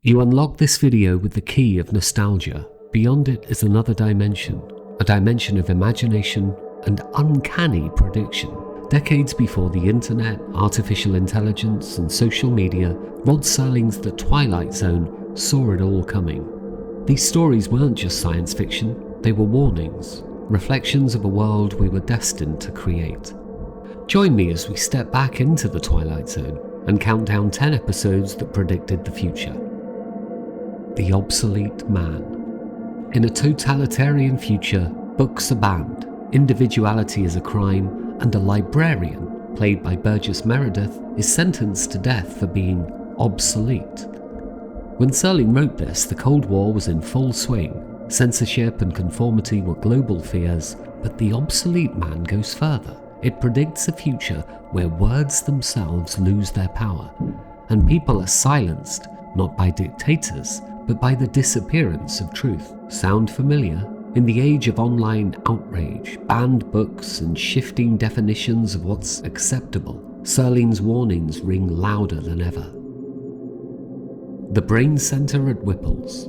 You unlock this video with the key of nostalgia. Beyond it is another dimension, a dimension of imagination and uncanny prediction. Decades before the internet, artificial intelligence and social media, Rod Serling's The Twilight Zone saw it all coming. These stories weren't just science fiction, they were warnings, reflections of a world we were destined to create. Join me as we step back into the Twilight Zone and count down 10 episodes that predicted the future. The Obsolete Man. In a totalitarian future, books are banned, individuality is a crime, and a librarian, played by Burgess Meredith, is sentenced to death for being obsolete. When Serling wrote this, the Cold War was in full swing. Censorship and conformity were global fears, but The Obsolete Man goes further. It predicts a future where words themselves lose their power, and people are silenced, not by dictators, but by the disappearance of truth. Sound familiar? In the age of online outrage, banned books, and shifting definitions of what's acceptable, Serling's warnings ring louder than ever. The Brain Center at Whipple's.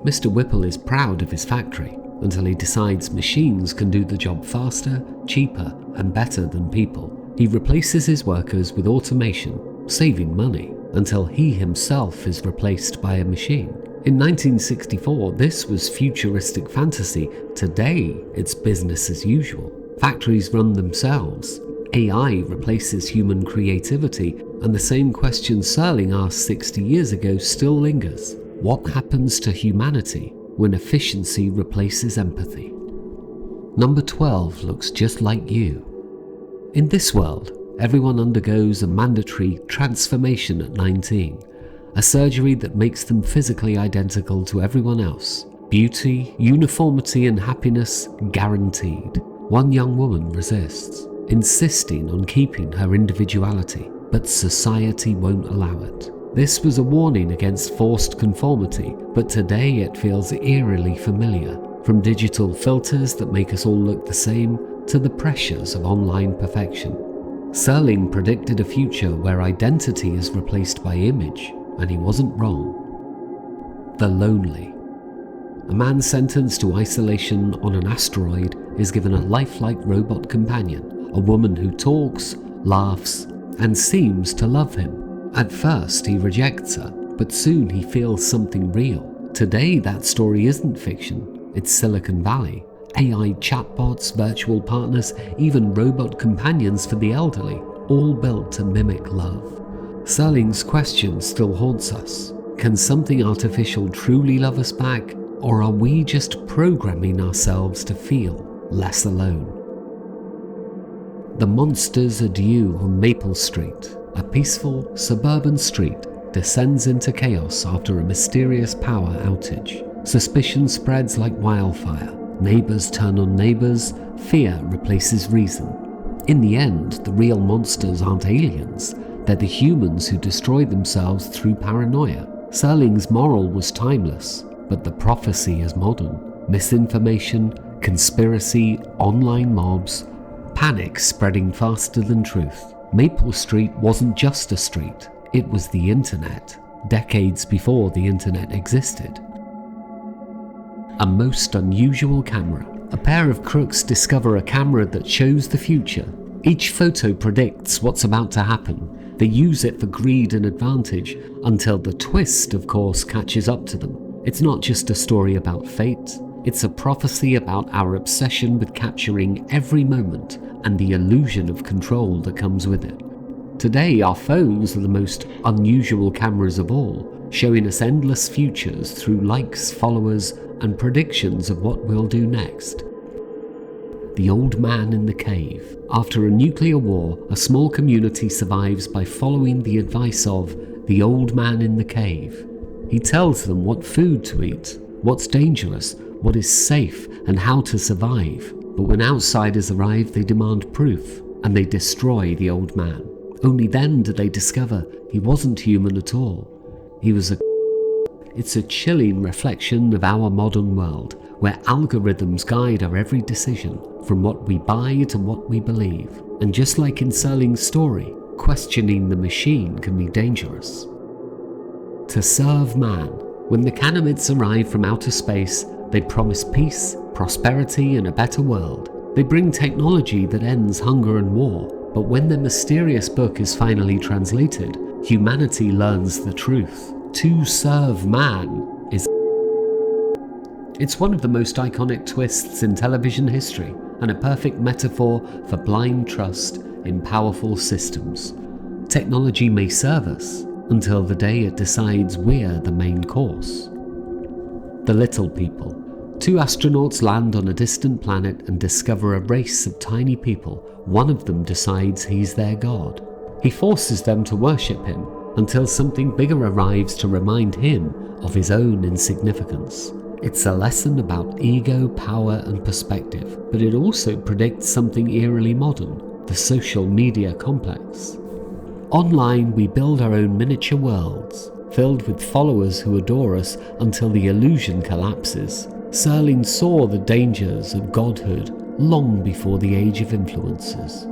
Mr. Whipple is proud of his factory until he decides machines can do the job faster, cheaper, and better than people. He replaces his workers with automation, saving money, until he himself is replaced by a machine. In 1964, this was futuristic fantasy. Today, it's business as usual. Factories run themselves. AI replaces human creativity, and the same question Serling asked 60 years ago still lingers. What happens to humanity when efficiency replaces empathy? Number 12 looks just like you. In this world, everyone undergoes a mandatory transformation at 19, a surgery that makes them physically identical to everyone else. Beauty, uniformity, and happiness guaranteed. One young woman resists, insisting on keeping her individuality, but society won't allow it. This was a warning against forced conformity, but today it feels eerily familiar. From digital filters that make us all look the same, to the pressures of online perfection. Serling predicted a future where identity is replaced by image, and he wasn't wrong. The Lonely. A man sentenced to isolation on an asteroid is given a lifelike robot companion, a woman who talks, laughs, and seems to love him. At first he rejects her, but soon he feels something real. Today that story isn't fiction, it's Silicon Valley. AI chatbots, virtual partners, even robot companions for the elderly, all built to mimic love. Serling's question still haunts us. Can something artificial truly love us back, or are we just programming ourselves to feel less alone? The Monster's Adieu on Maple Street. A peaceful, suburban street descends into chaos after a mysterious power outage. Suspicion spreads like wildfire. Neighbors turn on neighbors, fear replaces reason. In the end, the real monsters aren't aliens, they're the humans who destroy themselves through paranoia. Serling's moral was timeless, but the prophecy is modern. Misinformation, conspiracy, online mobs, panic spreading faster than truth. Maple Street wasn't just a street, it was the internet, decades before the internet existed. A most unusual camera. A pair of crooks discover a camera that shows the future. Each photo predicts what's about to happen. They use it for greed and advantage, until the twist, of course, catches up to them. It's not just a story about fate, it's a prophecy about our obsession with capturing every moment and the illusion of control that comes with it. Today, our phones are the most unusual cameras of all, showing us endless futures through likes, followers, and predictions of what we'll do next. The Old Man in the Cave. After a nuclear war, a small community survives by following the advice of the Old Man in the Cave. He tells them what food to eat, what's dangerous, what is safe, and how to survive. But when outsiders arrive, they demand proof, and they destroy the old man. Only then do they discover he wasn't human at all. He was a... It's a chilling reflection of our modern world, where algorithms guide our every decision, from what we buy to what we believe. And just like in Serling's story, questioning the machine can be dangerous. to serve man. When the Canamids arrive from outer space, they promise peace, prosperity, and a better world. They bring technology that ends hunger and war, but when their mysterious book is finally translated, humanity learns the truth. To serve man is... It's one of the most iconic twists in television history, and a perfect metaphor for blind trust in powerful systems. Technology may serve us until the day it decides we're the main course. The Little People. Two astronauts land on a distant planet and discover a race of tiny people. One of them decides he's their god. He forces them to worship him until something bigger arrives to remind him of his own insignificance. It's a lesson about ego, power, and perspective, but it also predicts something eerily modern: the social media complex. Online, we build our own miniature worlds, filled with followers who adore us until the illusion collapses. Serling saw the dangers of godhood long before the age of influencers.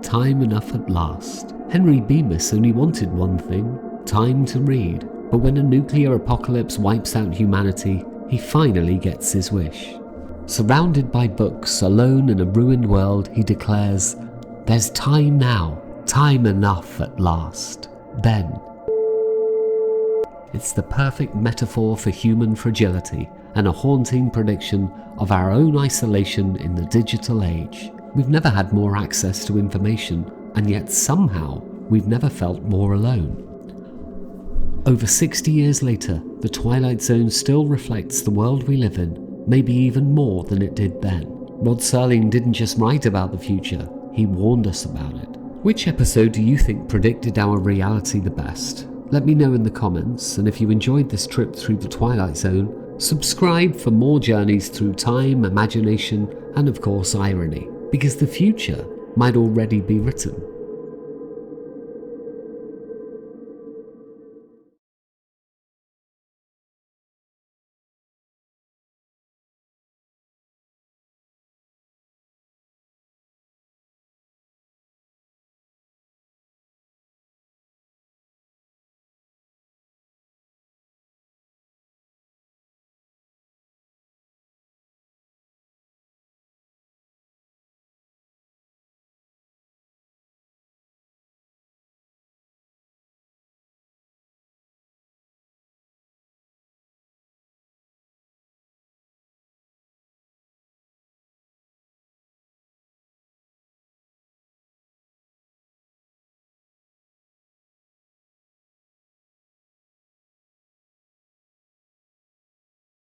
Time enough at last. Henry Bemis only wanted one thing: time to read. But when a nuclear apocalypse wipes out humanity, he finally gets his wish. Surrounded by books, alone in a ruined world, he declares, "There's time now, time enough at last." Then. It's the perfect metaphor for human fragility and a haunting prediction of our own isolation in the digital age. We've never had more access to information, and yet somehow we've never felt more alone. Over 60 years later, the Twilight Zone still reflects the world we live in, maybe even more than it did then. Rod Serling didn't just write about the future, he warned us about it. Which episode do you think predicted our reality the best? Let me know in the comments, and if you enjoyed this trip through the Twilight Zone, subscribe for more journeys through time, imagination, and of course irony, because the future might already be written.